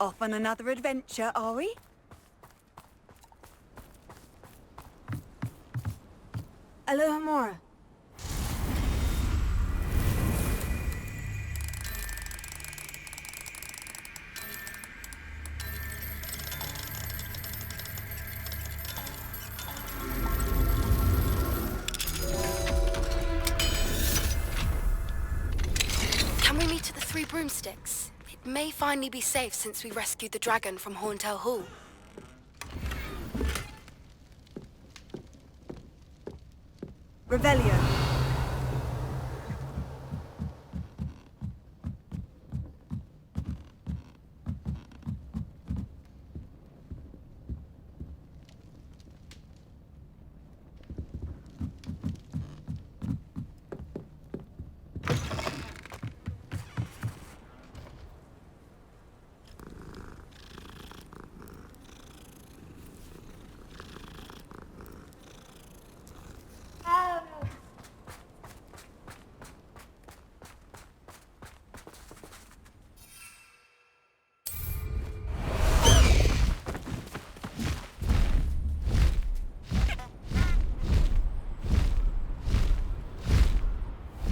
Off on another adventure, are we? Alohomora. Can we meet at the Three Broomsticks? It may finally be safe since we rescued the dragon from Horntail Hall. Revelio.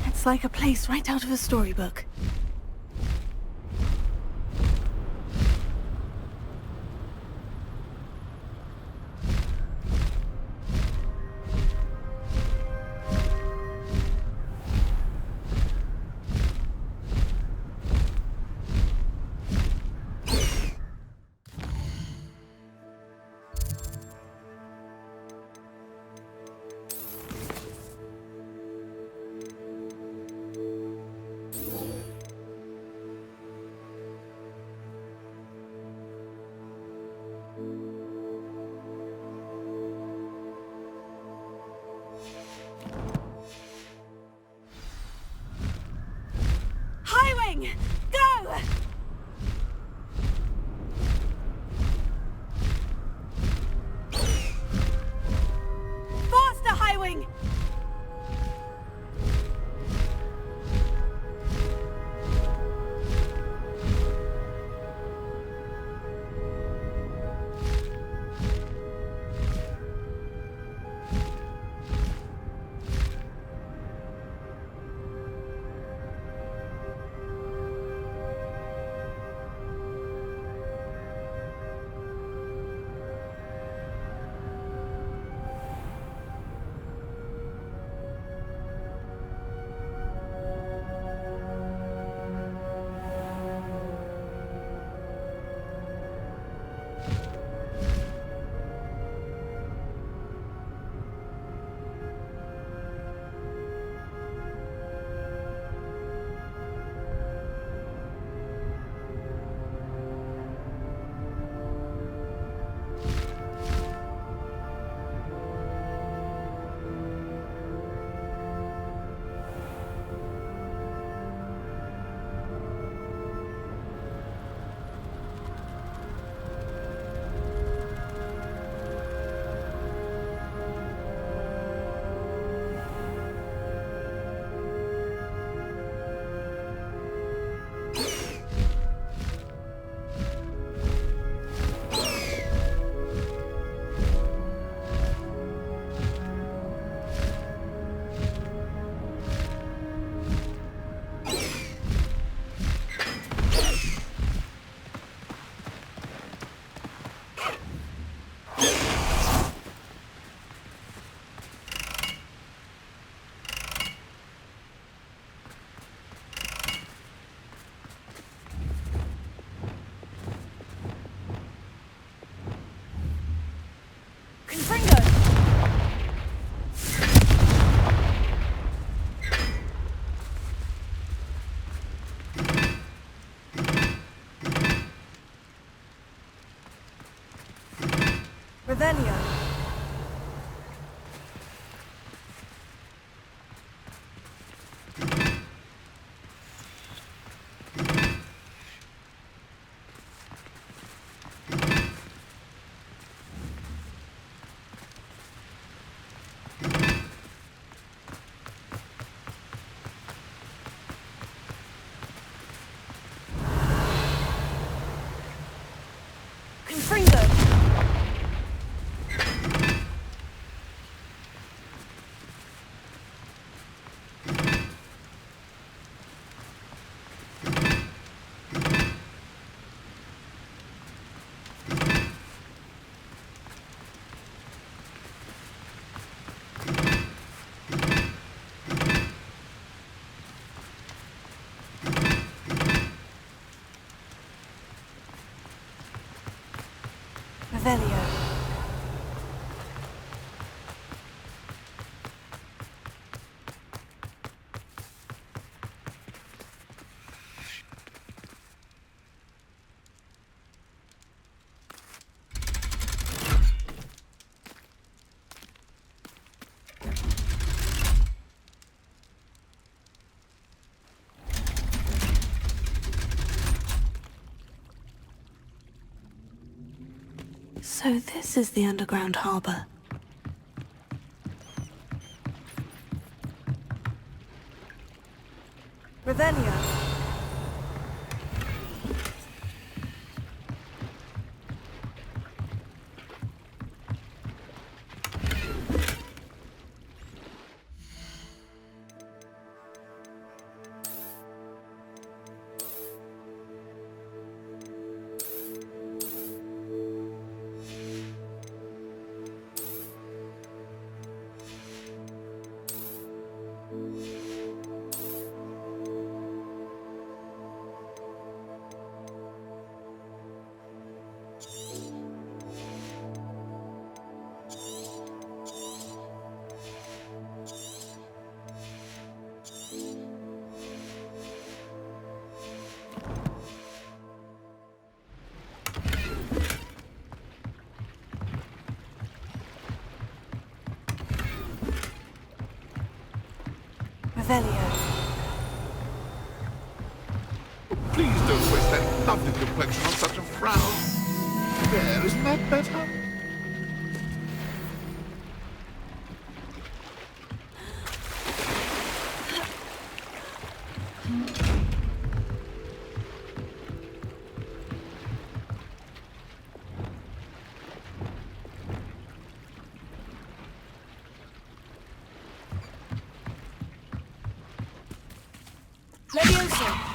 It's like a place right out of a storybook. Go! Faster, Highwing! Revelio. Revelio. So this is the underground harbor. Revelio. Revelio. Please don't waste that lovely complexion on such a frown. There, isn't that better? Levioso.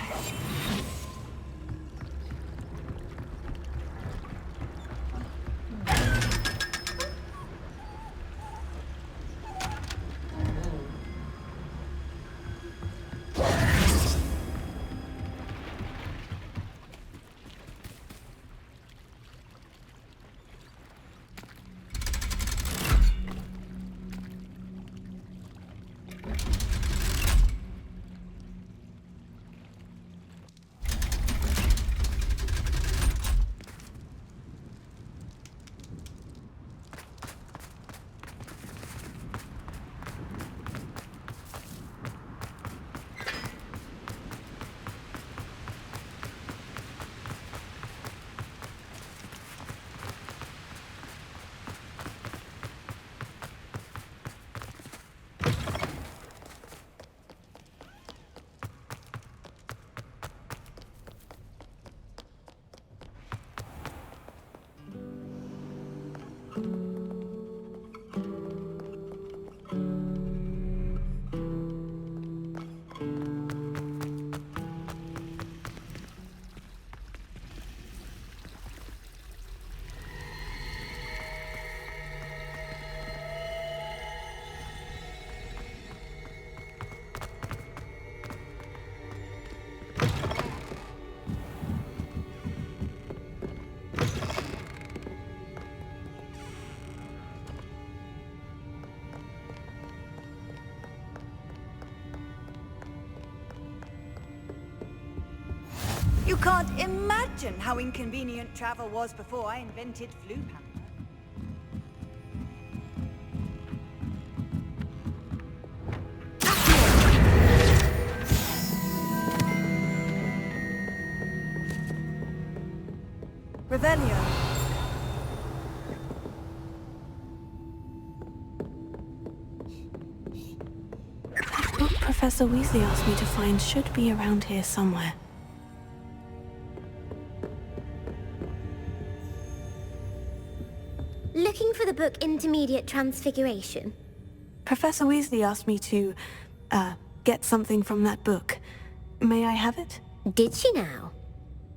You can't imagine how inconvenient travel was before I invented flu pamper. Revelio. That book Professor Weasley asked me to find should be around here somewhere. Looking for the book Intermediate Transfiguration? Professor Weasley asked me to, get something from that book. May I have it? Did she now?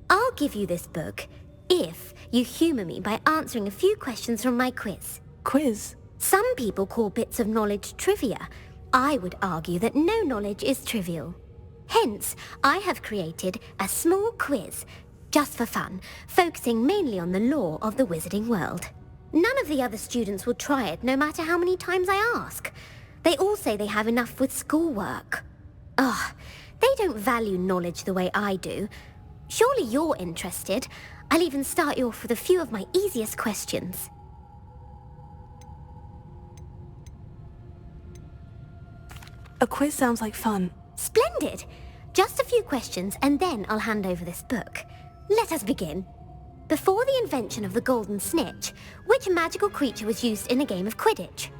I'll give you this book if you humor me by answering a few questions from my quiz. Quiz? Some people call bits of knowledge trivia. I would argue that no knowledge is trivial. Hence, I have created a small quiz just for fun, focusing mainly on the lore of the wizarding world. None of the other students will try it, no matter how many times I ask. They all say they have enough with schoolwork. Ugh, they don't value knowledge the way I do. Surely you're interested. I'll even start you off with a few of my easiest questions. A quiz sounds like fun. Splendid! Just a few questions and then I'll hand over this book. Let us begin. Before the invention of the golden snitch, which magical creature was used in a game of Quidditch?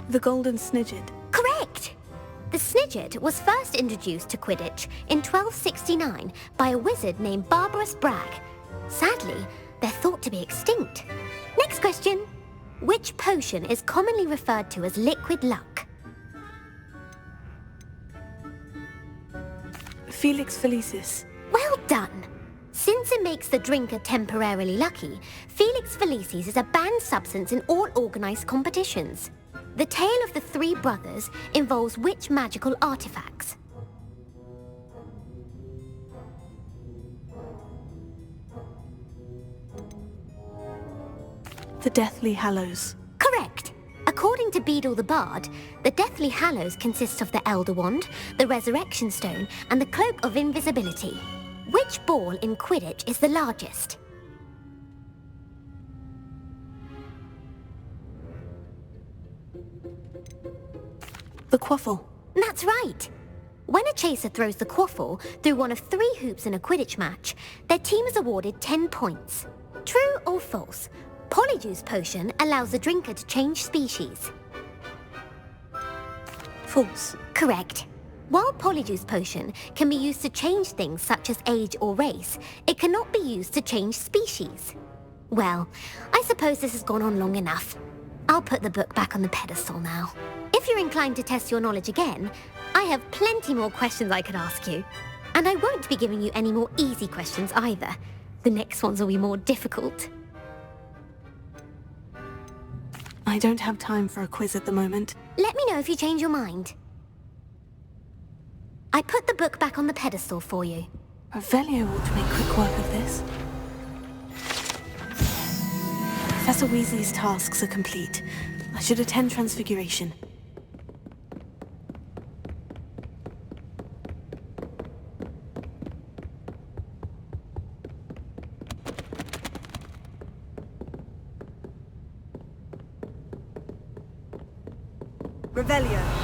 The golden snidget. Correct! The snidget was first introduced to Quidditch in 1269 by a wizard named Barbarous Bragg. Sadly, they're thought to be extinct. Next question. Which potion is commonly referred to as liquid luck? Felix Felicis. Well done! Since it makes the drinker temporarily lucky, Felix Felicis is a banned substance in all organized competitions. The tale of the three brothers involves which magical artifacts? The Deathly Hallows. Correct! According to Beedle the Bard, the Deathly Hallows consists of the Elder Wand, the Resurrection Stone, and the Cloak of Invisibility. Which ball in Quidditch is the largest? The Quaffle. That's right! When a chaser throws the quaffle through one of 3 hoops in a Quidditch match, their team is awarded 10 points. True or false? Polyjuice Potion allows the drinker to change species. False. Correct. While Polyjuice Potion can be used to change things such as age or race, it cannot be used to change species. Well, I suppose this has gone on long enough. I'll put the book back on the pedestal now. If you're inclined to test your knowledge again, I have plenty more questions I could ask you. And I won't be giving you any more easy questions either. The next ones will be more difficult. I don't have time for a quiz at the moment. Let me know if you change your mind. I put the book back on the pedestal for you. Revelio ought to make quick work of this. Professor Weasley's tasks are complete. I should attend Transfiguration. Revelio.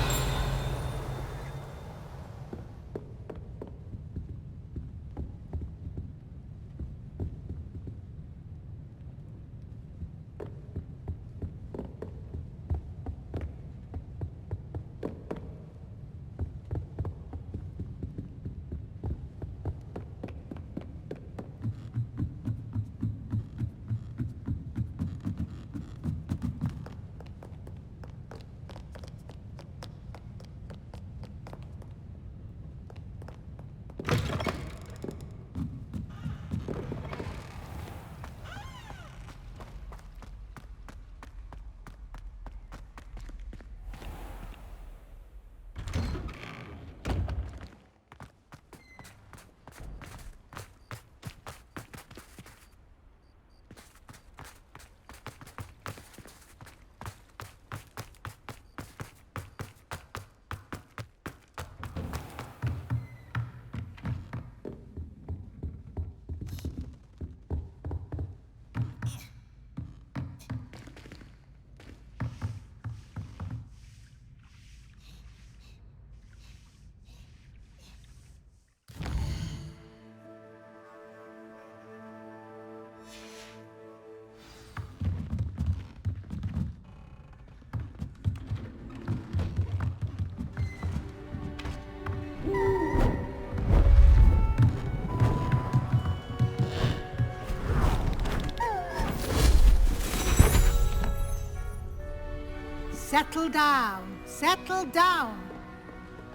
settle down. Settle down.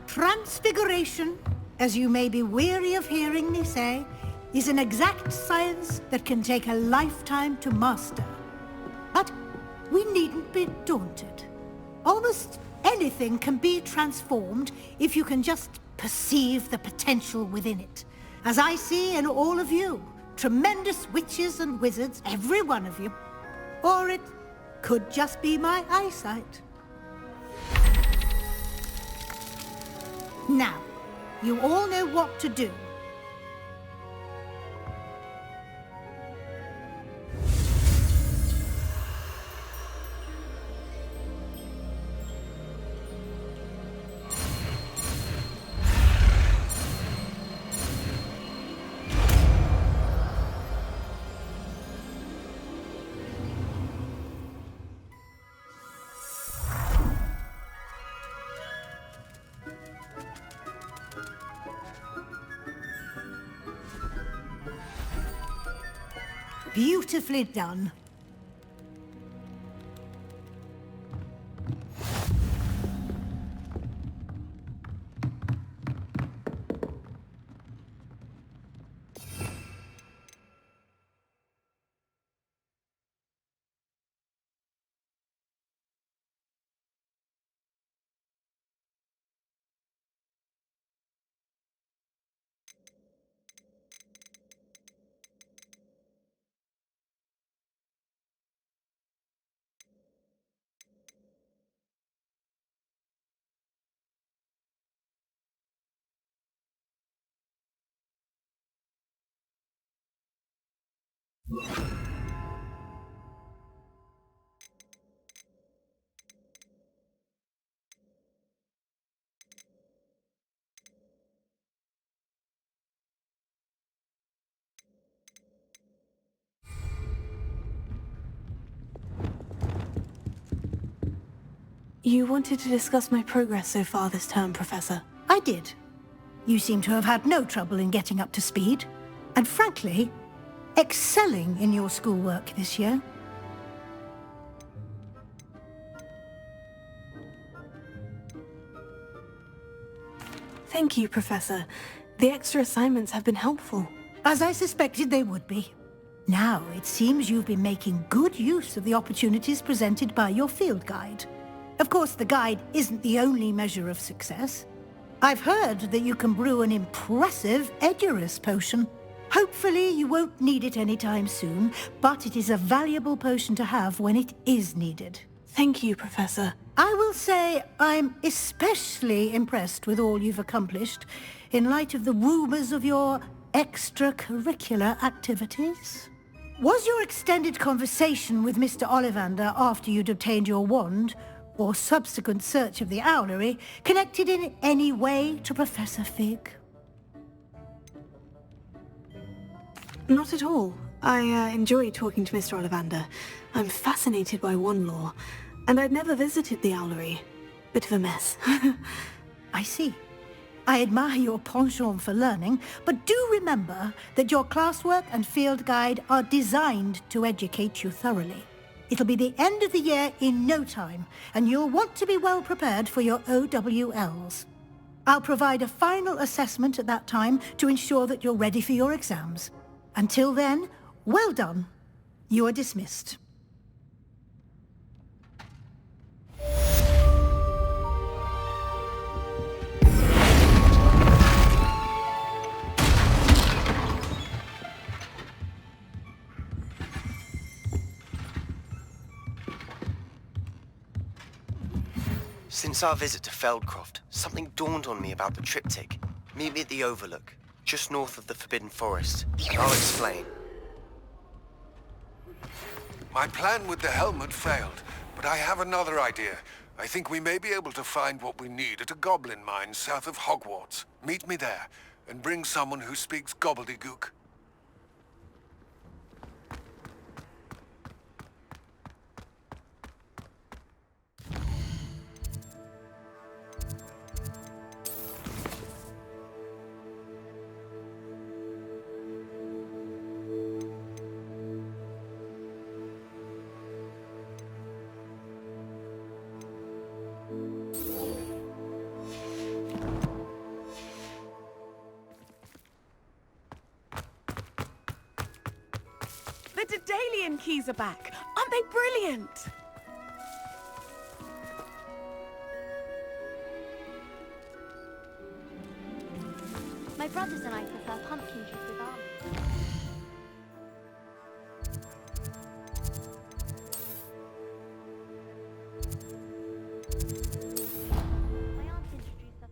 Transfiguration, as you may be weary of hearing me say, is an exact science that can take a lifetime to master. But we needn't be daunted. Almost anything can be transformed if you can just perceive the potential within it. As I see in all of you, tremendous witches and wizards, every one of you. Or it could just be my eyesight. Now, you all know what to do. Beautifully done. You wanted to discuss my progress so far this term, Professor. I did. You seem to have had no trouble in getting up to speed. And frankly, excelling in your schoolwork this year. Thank you, Professor. The extra assignments have been helpful. As I suspected they would be. Now, it seems you've been making good use of the opportunities presented by your field guide. Of course, the guide isn't the only measure of success. I've heard that you can brew an impressive Edurus potion. Hopefully, you won't need it anytime soon, but it is a valuable potion to have when it is needed. Thank you, Professor. I will say I'm especially impressed with all you've accomplished in light of the rumors of your extracurricular activities. Was your extended conversation with Mr. Ollivander after you'd obtained your wand, or subsequent search of the owlery, connected in any way to Professor Fig? Not at all. I enjoy talking to Mr. Ollivander. I'm fascinated by wand lore, and I'd never visited the owlery. Bit of a mess. I see. I admire your penchant for learning, but do remember that your classwork and field guide are designed to educate you thoroughly. It'll be the end of the year in no time, and you'll want to be well prepared for your OWLs. I'll provide a final assessment at that time to ensure that you're ready for your exams. Until then, well done. You are dismissed. Since our visit to Feldcroft, something dawned on me about the triptych. Meet me at the Overlook, just north of the Forbidden Forest, and I'll explain. My plan with the helmet failed, but I have another idea. I think we may be able to find what we need at a goblin mine south of Hogwarts. Meet me there, and bring someone who speaks gobbledygook. The Daedalian keys are back. Aren't they brilliant? My brothers and I prefer pumpkin juice with almonds. My aunt introduced us.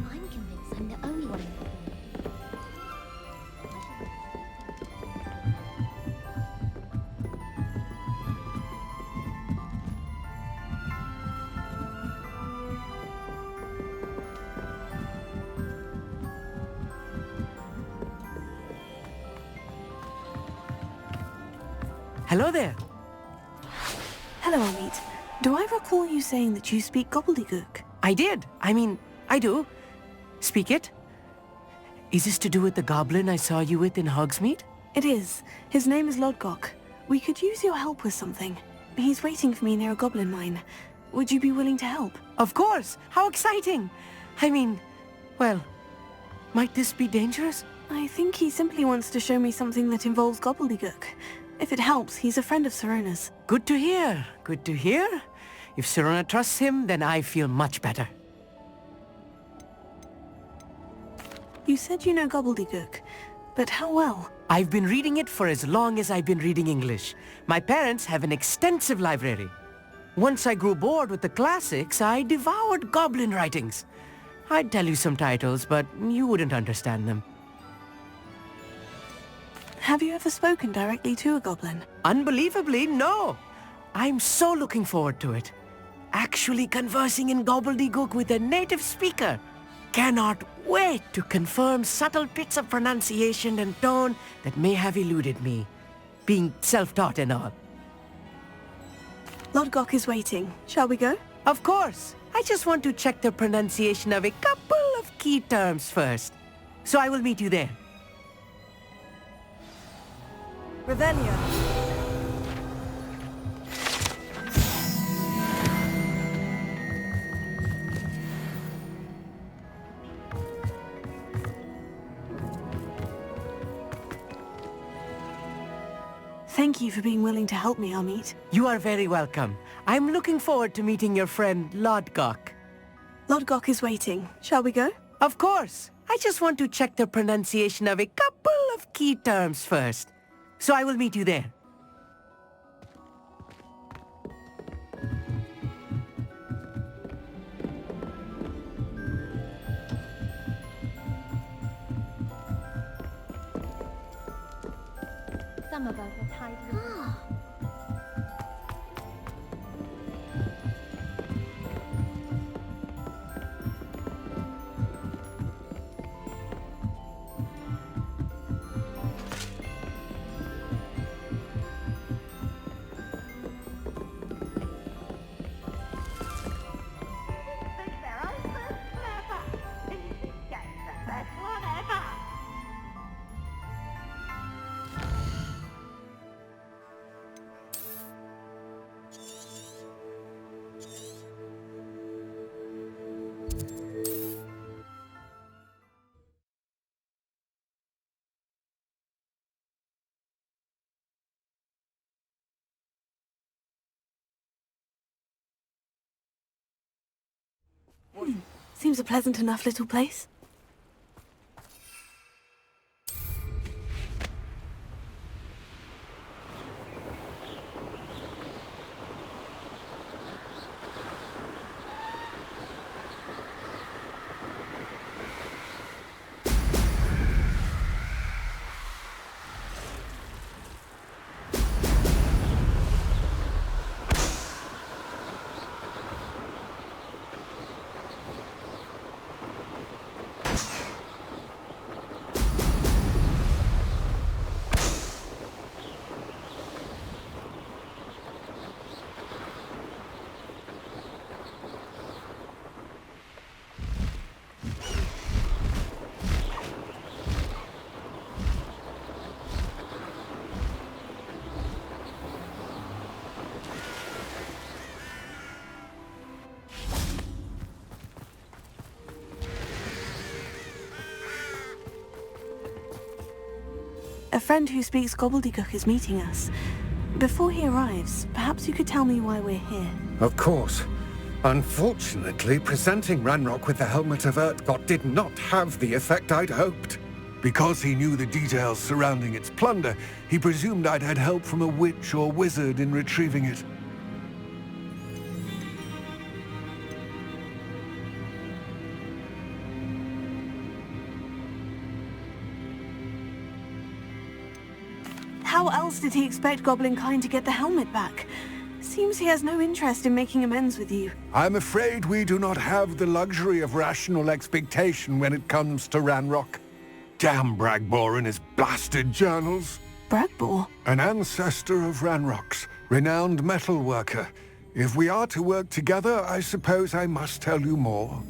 I'm convinced I'm the only one in the room. Hello there. Hello, Amit. Do I recall you saying that you speak gobbledygook? I did. I do. Speak it. Is this to do with the goblin I saw you with in Hogsmeade? It is. His name is Lodgok. We could use your help with something. He's waiting for me near a goblin mine. Would you be willing to help? Of course. How exciting. Well, might this be dangerous? I think he simply wants to show me something that involves gobbledygook. If it helps, he's a friend of Sirona's. Good to hear. Good to hear. If Sirona trusts him, then I feel much better. You said you know gobbledygook, but how well? I've been reading it for as long as I've been reading English. My parents have an extensive library. Once I grew bored with the classics, I devoured goblin writings. I'd tell you some titles, but you wouldn't understand them. Have you ever spoken directly to a goblin? Unbelievably, no. I'm so looking forward to it. Actually conversing in gobbledygook with a native speaker. Cannot wait to confirm subtle bits of pronunciation and tone that may have eluded me, being self-taught and all. Lodgok is waiting. Shall we go? Of course. I just want to check the pronunciation of a couple of key terms first. So I will meet you there. Revelio. Thank you for being willing to help me, Amit. You are very welcome. I'm looking forward to meeting your friend Lodgok. Lodgok is waiting. Shall we go? Of course. I just want to check the pronunciation of a couple of key terms first. So I will meet you there. Some of us are tidy. Seems a pleasant enough little place. A friend who speaks gobbledygook is meeting us. Before he arrives, perhaps you could tell me why we're here. Of course. Unfortunately, presenting Ranrock with the Helmet of Urtkot did not have the effect I'd hoped. Because he knew the details surrounding its plunder, he presumed I'd had help from a witch or wizard in retrieving it. How else did he expect Goblinkind to get the helmet back? Seems he has no interest in making amends with you. I'm afraid we do not have the luxury of rational expectation when it comes to Ranrock. Damn Bragbor and his blasted journals. Bragbor? An ancestor of Ranrock's, renowned metal worker. If we are to work together, I suppose I must tell you more.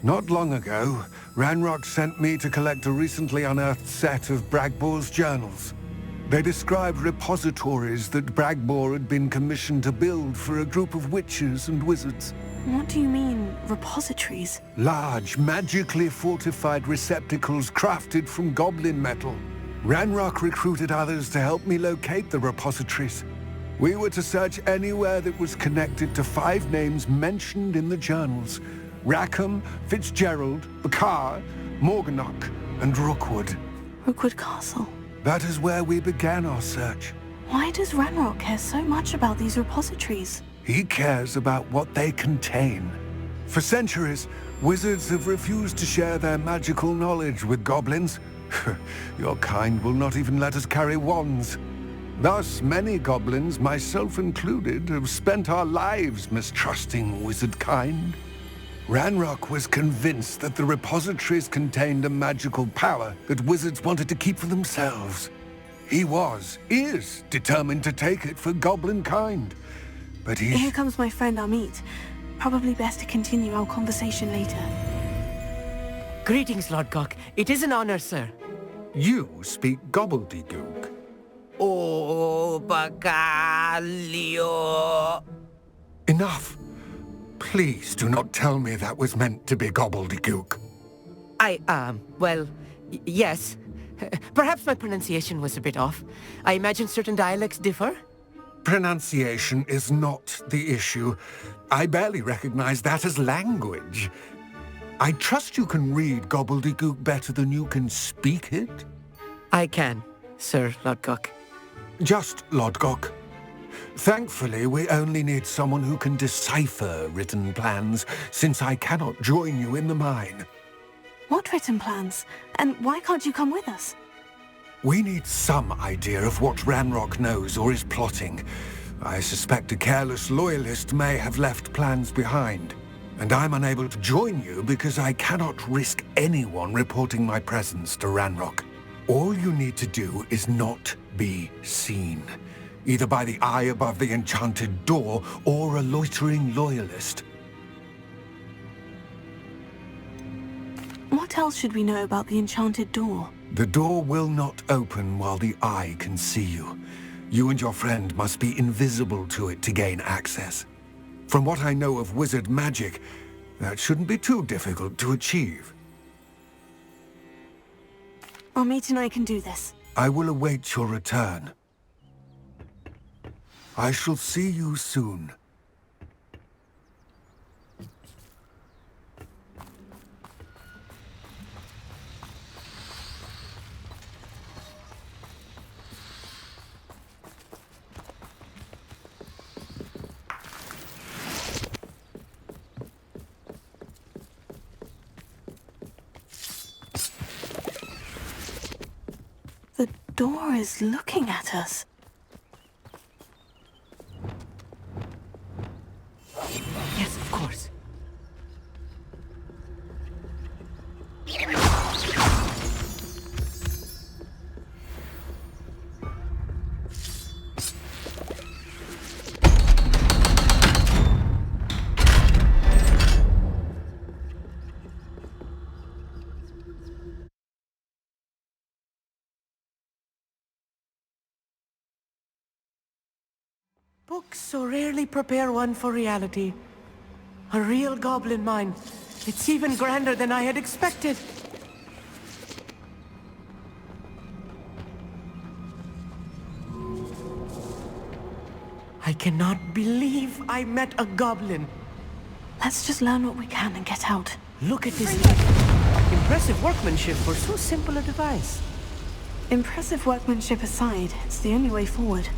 Not long ago, Ranrock sent me to collect a recently unearthed set of Bragbor's journals. They described repositories that Bragbor had been commissioned to build for a group of witches and wizards. What do you mean, repositories? Large, magically fortified receptacles crafted from goblin metal. Ranrock recruited others to help me locate the repositories. We were to search anywhere that was connected to 5 names mentioned in the journals: Rackham, Fitzgerald, Bakar, Morganach, and Rookwood. Rookwood Castle. That is where we began our search. Why does Ranrock care so much about these repositories? He cares about what they contain. For centuries, wizards have refused to share their magical knowledge with goblins. Your kind will not even let us carry wands. Thus, many goblins, myself included, have spent our lives mistrusting wizard kind. Ranrock was convinced that the repositories contained a magical power that wizards wanted to keep for themselves. He is determined to take it for goblin kind. But Here comes my friend Amit. Probably best to continue our conversation later. Greetings, Lord Cock. It is an honor, sir. You speak gobbledygook. Oh, Bacalio. Enough. Please do not tell me that was meant to be gobbledygook. Well, yes. Perhaps my pronunciation was a bit off. I imagine certain dialects differ? Pronunciation is not the issue. I barely recognize that as language. I trust you can read gobbledygook better than you can speak it? I can, Sir Lodgok. Just Lodgok. Thankfully, we only need someone who can decipher written plans, since I cannot join you in the mine. What written plans? And why can't you come with us? We need some idea of what Ranrock knows or is plotting. I suspect a careless loyalist may have left plans behind. And I'm unable to join you because I cannot risk anyone reporting my presence to Ranrock. All you need to do is not be seen, either by the eye above the enchanted door or a loitering loyalist. What else should we know about the enchanted door? The door will not open while the eye can see you. You and your friend must be invisible to it to gain access. From what I know of wizard magic, that shouldn't be too difficult to achieve. Amit and I can do this. I will await your return. I shall see you soon. The door is looking at us. Yes, of course. Books so rarely prepare one for reality. A real goblin mine. It's even grander than I had expected. I cannot believe I met a goblin. Let's just learn what we can and get out. Look at this. Impressive workmanship for so simple a device. Impressive workmanship aside, it's the only way forward.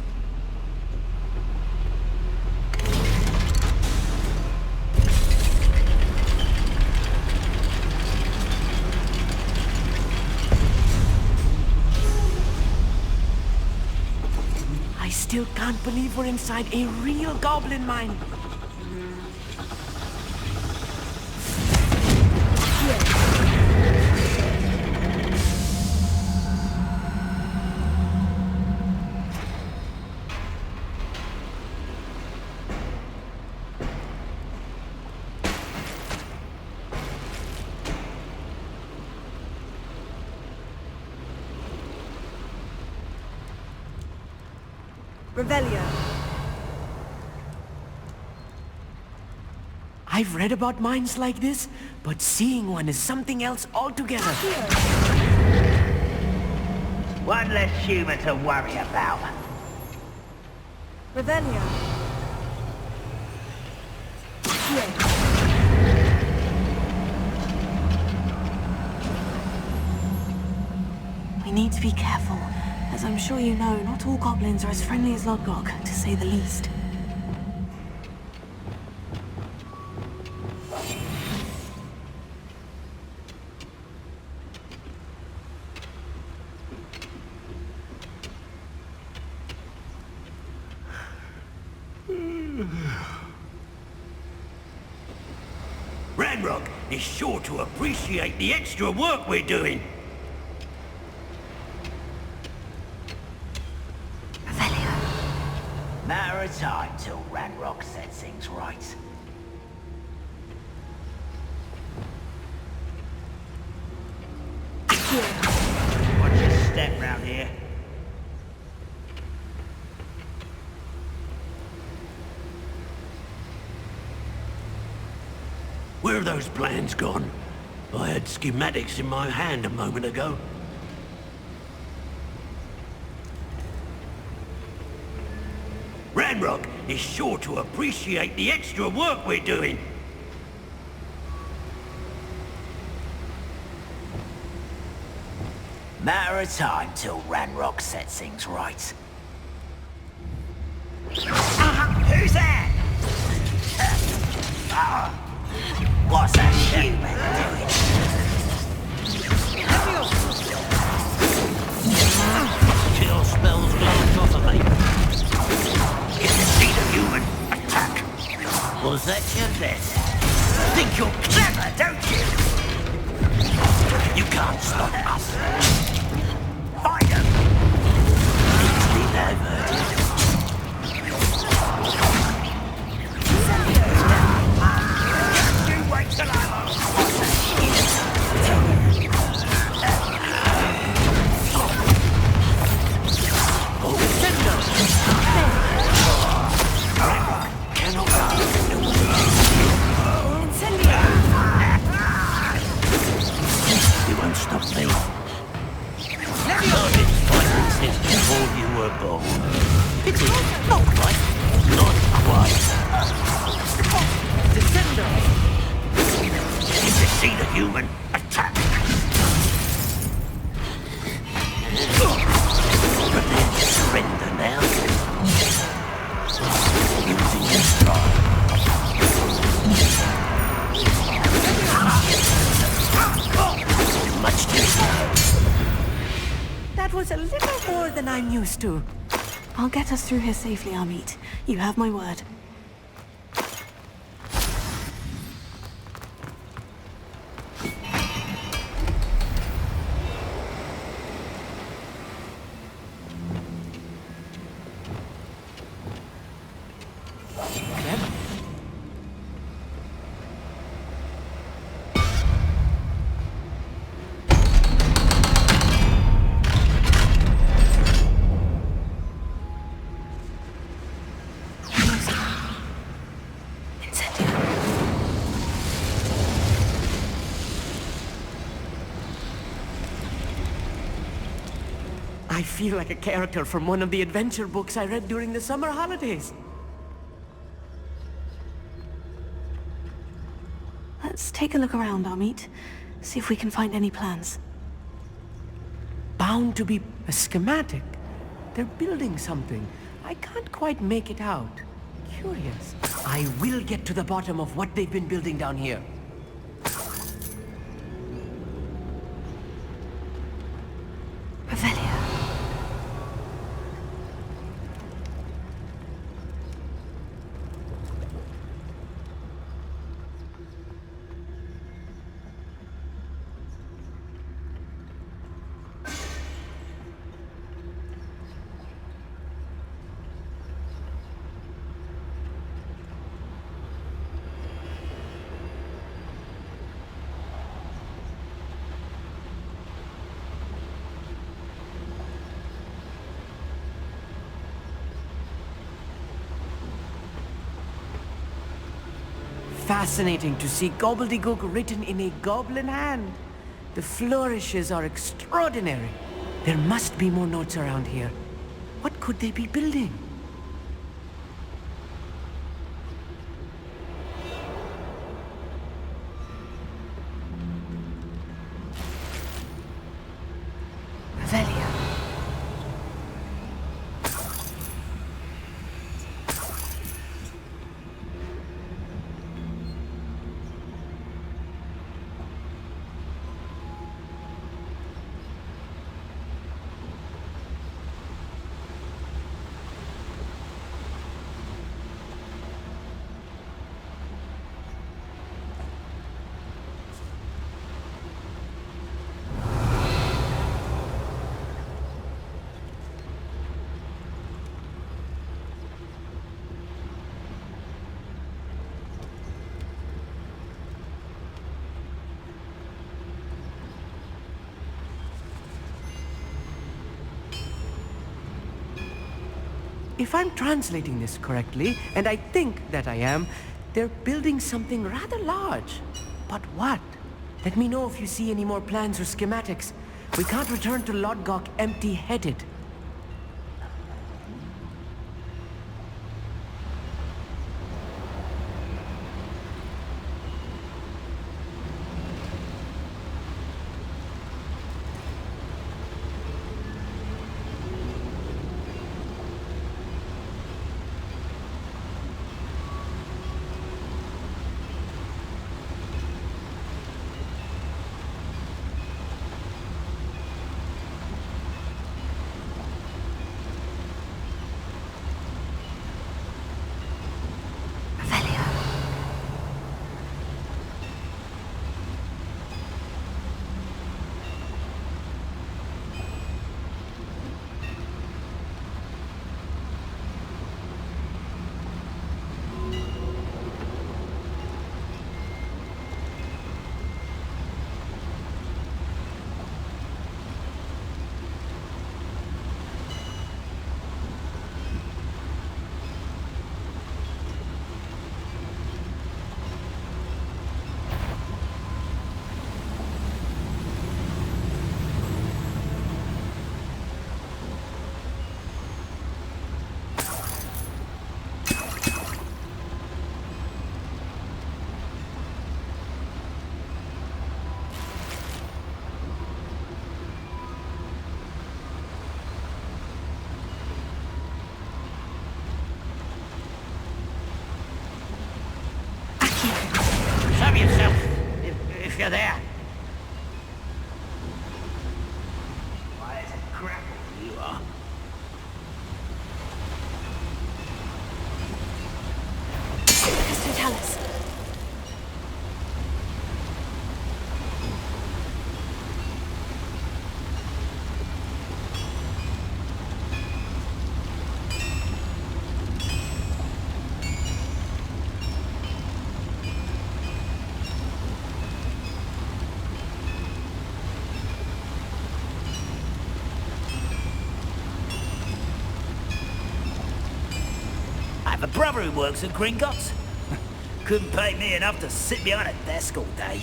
I still can't believe we're inside a real goblin mine. Revelio. I've read about mines like this, but seeing one is something else altogether. One less human to worry about. Revelio. We need to be careful. As I'm sure you know, not all goblins are as friendly as Lodgok, to say the least. Ranrock is sure to appreciate the extra work we're doing. Matter of time till Ranrock sets things right. Watch your step round here. Where have those plans gone? I had schematics in my hand a moment ago. Ranrock is sure to appreciate the extra work we're doing. Matter of time till Ranrock sets things right. Who's that? What's that human doing? Chill spells blast off of me. Get to see the human attack. Was that your bet? Think you're clever, don't you? You can't stop us. Find them. Easily diverted. You wait till I'm You won't stop me. I've been fighting since before you were born. Pity, not quite. Not quite. Descendants! Need to see the human attack. Prepare to surrender now. Using your stride. Much too slow. That was a little more than I'm used to. I'll get us through here safely, Amit. You have my word. I feel like a character from one of the adventure books I read during the summer holidays. Let's take a look around, Amit. See if we can find any plans. Bound to be a schematic. They're building something. I can't quite make it out. Curious. I will get to the bottom of what they've been building down here. Revelia. Fascinating to see gobbledygook written in a goblin hand. The flourishes are extraordinary. There must be more notes around here. What could they be building? Revelia. If I'm translating this correctly, and I think that I am, they're building something rather large. But what? Let me know if you see any more plans or schematics. We can't return to Lodgok empty-headed. Save yourself, if you're there. Why is it grapple you are? Totalis. I have a brother who works at Gringotts. Couldn't pay me enough to sit behind a desk all day.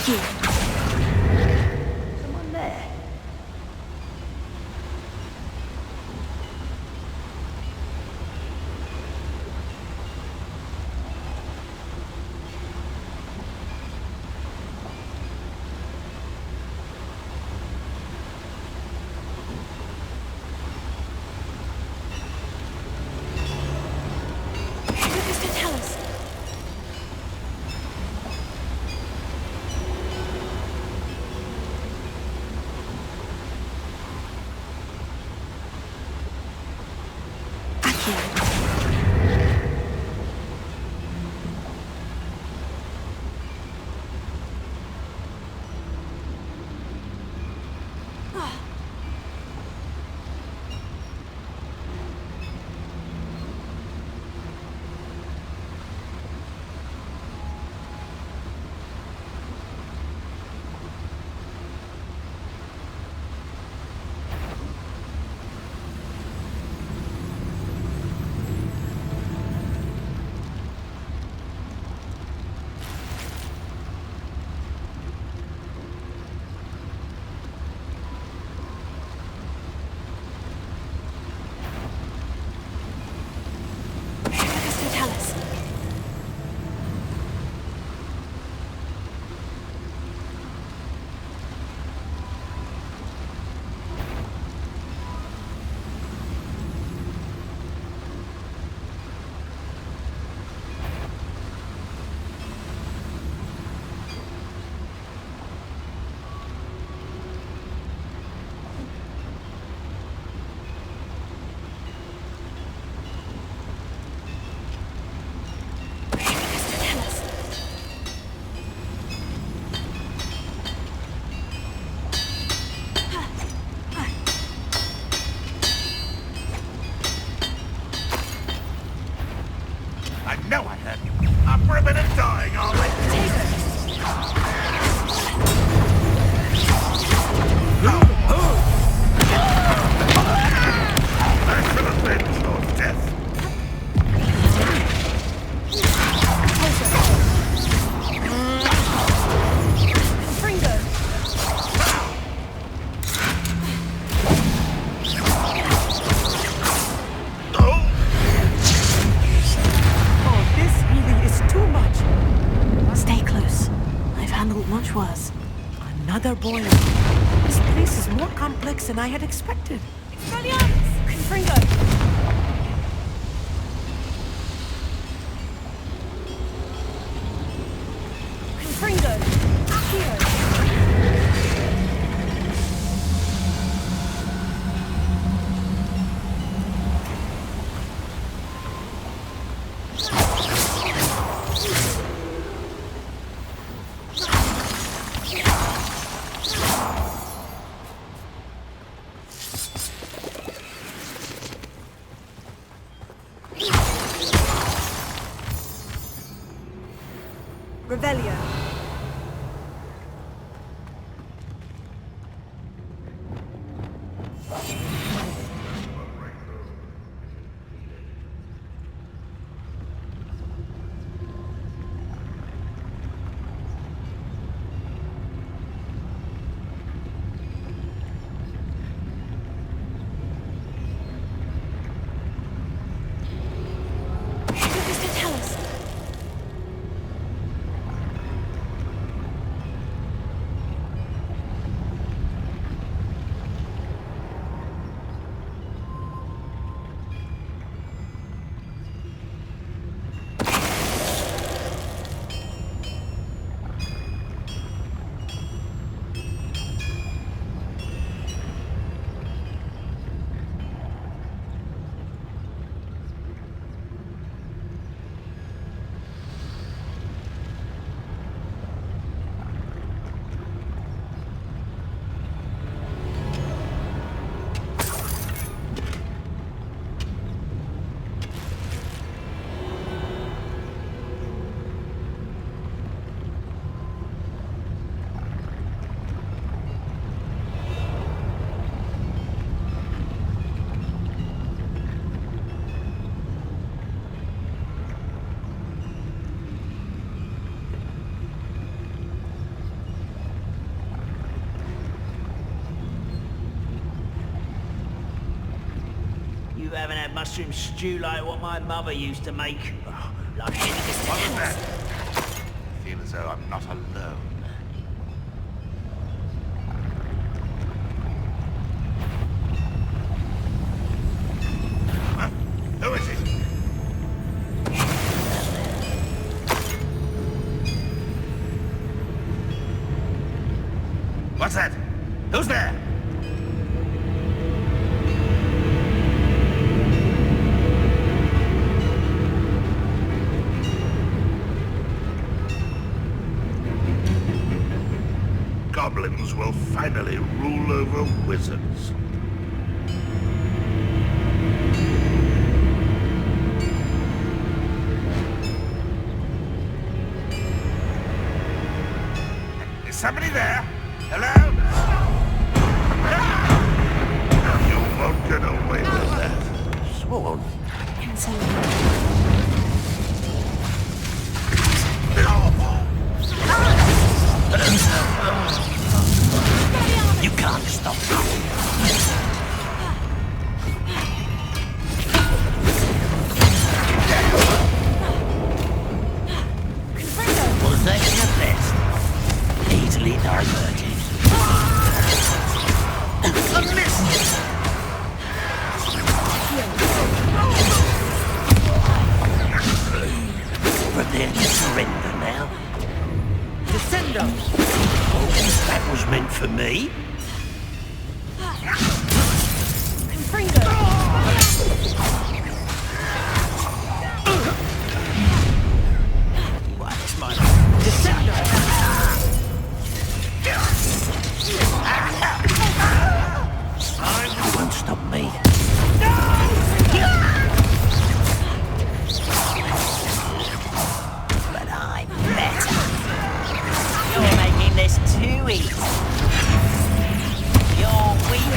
Accio. Someone there? What does that tell us? I know I heard you. Up for a bit of dying, are we? I shall avenge your death. Stay close. I've handled much worse. Another boiler. This place is more complex than I had expected. Expelliarmus! Confringo! Confringo! Accio! Revelio. What does that tell us? You haven't had mushroom stew like what my mother used to make. Oh, like What was that? I feel as though I'm not alone. Huh? Who is it? What's that? Who's there? Goblins will finally rule over wizards. Is somebody there? Hello? You won't get away with that. Sworn. You can't stop me. Was that your best? Easily diverted. A miss! Prepare to surrender now. Descendants! Oh, that was meant for me. What's my You won't stop me. But I'm better. You're making this too easy. You're weak.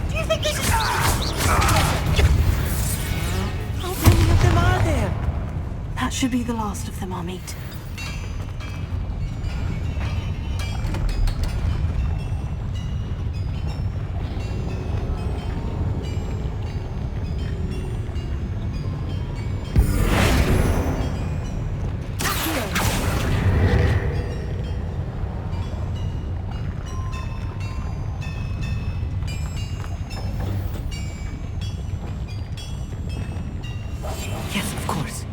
Do you think this is... How many of them are there? That should be the last of them, our mate. Yes, of course.